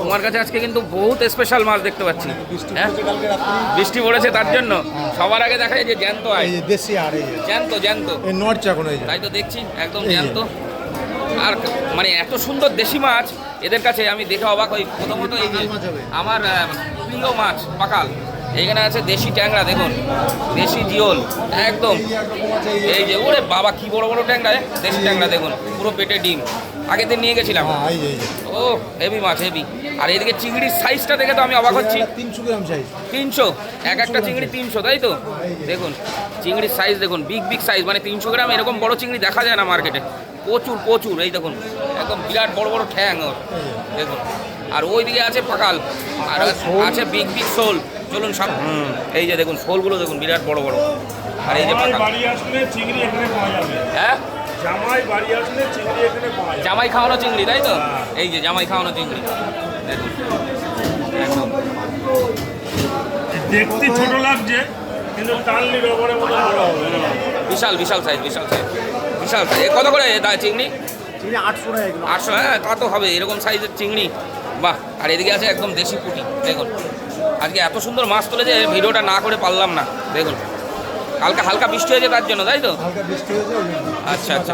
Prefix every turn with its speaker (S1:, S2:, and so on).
S1: তোমার কাছে আজকে কিন্তু বহুত স্পেশাল মাছ দেখতে পাচ্ছি। হ্যাঁ, বৃষ্টি পড়েছে তার জন্য সবার আগে দেখায় যে জ্যান্ত আয়,
S2: দেশি আর
S1: জ্যান্ত জ্যান্ত
S2: নড়ছে এখন,
S1: তাই তো দেখছি একদম জ্যান্ত। আর মানে এত সুন্দর দেশি মাছ এদের কাছে আমি দেখে অবাক হই। প্রথমত এই যে আমার প্রিয় মাছ পাকাল, এইখানে আছে দেশি ট্যাংরা, দেখুন দেশি জিওল একদম। এই যে ওরে বাবা কি বড় বড় ট্যাংরা, দেশি ট্যাংরা দেখুন, পুরো পেটে ডিম। আগের দিন নিয়ে গেছিলাম। ও হেভি মাছ, হেভি। আর এদিকে চিংড়ির সাইজটা দেখে তো আমি অবাক হচ্ছি।
S2: 300 গ্রাম সাইজ,
S1: 300, এক একটা চিংড়ি 300, তাই তো? দেখুন চিংড়ির সাইজ দেখুন, বিগ বিগ সাইজ, মানে 300 গ্রাম এরকম বড় চিংড়ি দেখা যায় না মার্কেটে। প্রচুর প্রচুর, এই দেখুন একদম বিরাট বড় বড় ঠ্যাং ওর, দেখুন। আর ওইদিকে আছে পাকাল, আর আছে বিগ বিগ শোল। চলুন সব, এই যে দেখুন শোলগুলো দেখুন বিরাট বড় বড়। আর এই যে পাকাল, হ্যাঁ জামাই খাওয়ানো চিংড়ি, তাই তো? এই যে জামাই খাওয়ানো চিংড়ি দেখুন একদম।
S3: দেখতে ছোট লাগছে কিন্তু টানলে রবরের মতো বড় হবে।
S1: বিশাল বিশাল সাইজ, বিশাল সাইজ, বিশাল সাইজ। কত করে চিংড়ি?
S2: 800 টাকা।
S1: 800, হ্যাঁ তা তো হবে, এরকম সাইজের চিংড়ি। বাহ। আর এদিকে আছে একদম দেশি পুঁটি, দেখুন। আজকে এত সুন্দর মাছ তুলেছে, ভিডিওটা না করে পারলাম না। দেখুন হালকা হালকা বৃষ্টি হয়েছে তার জন্য, তাই তো?
S2: হালকা বৃষ্টি হয়েছে,
S1: আচ্ছা আচ্ছা।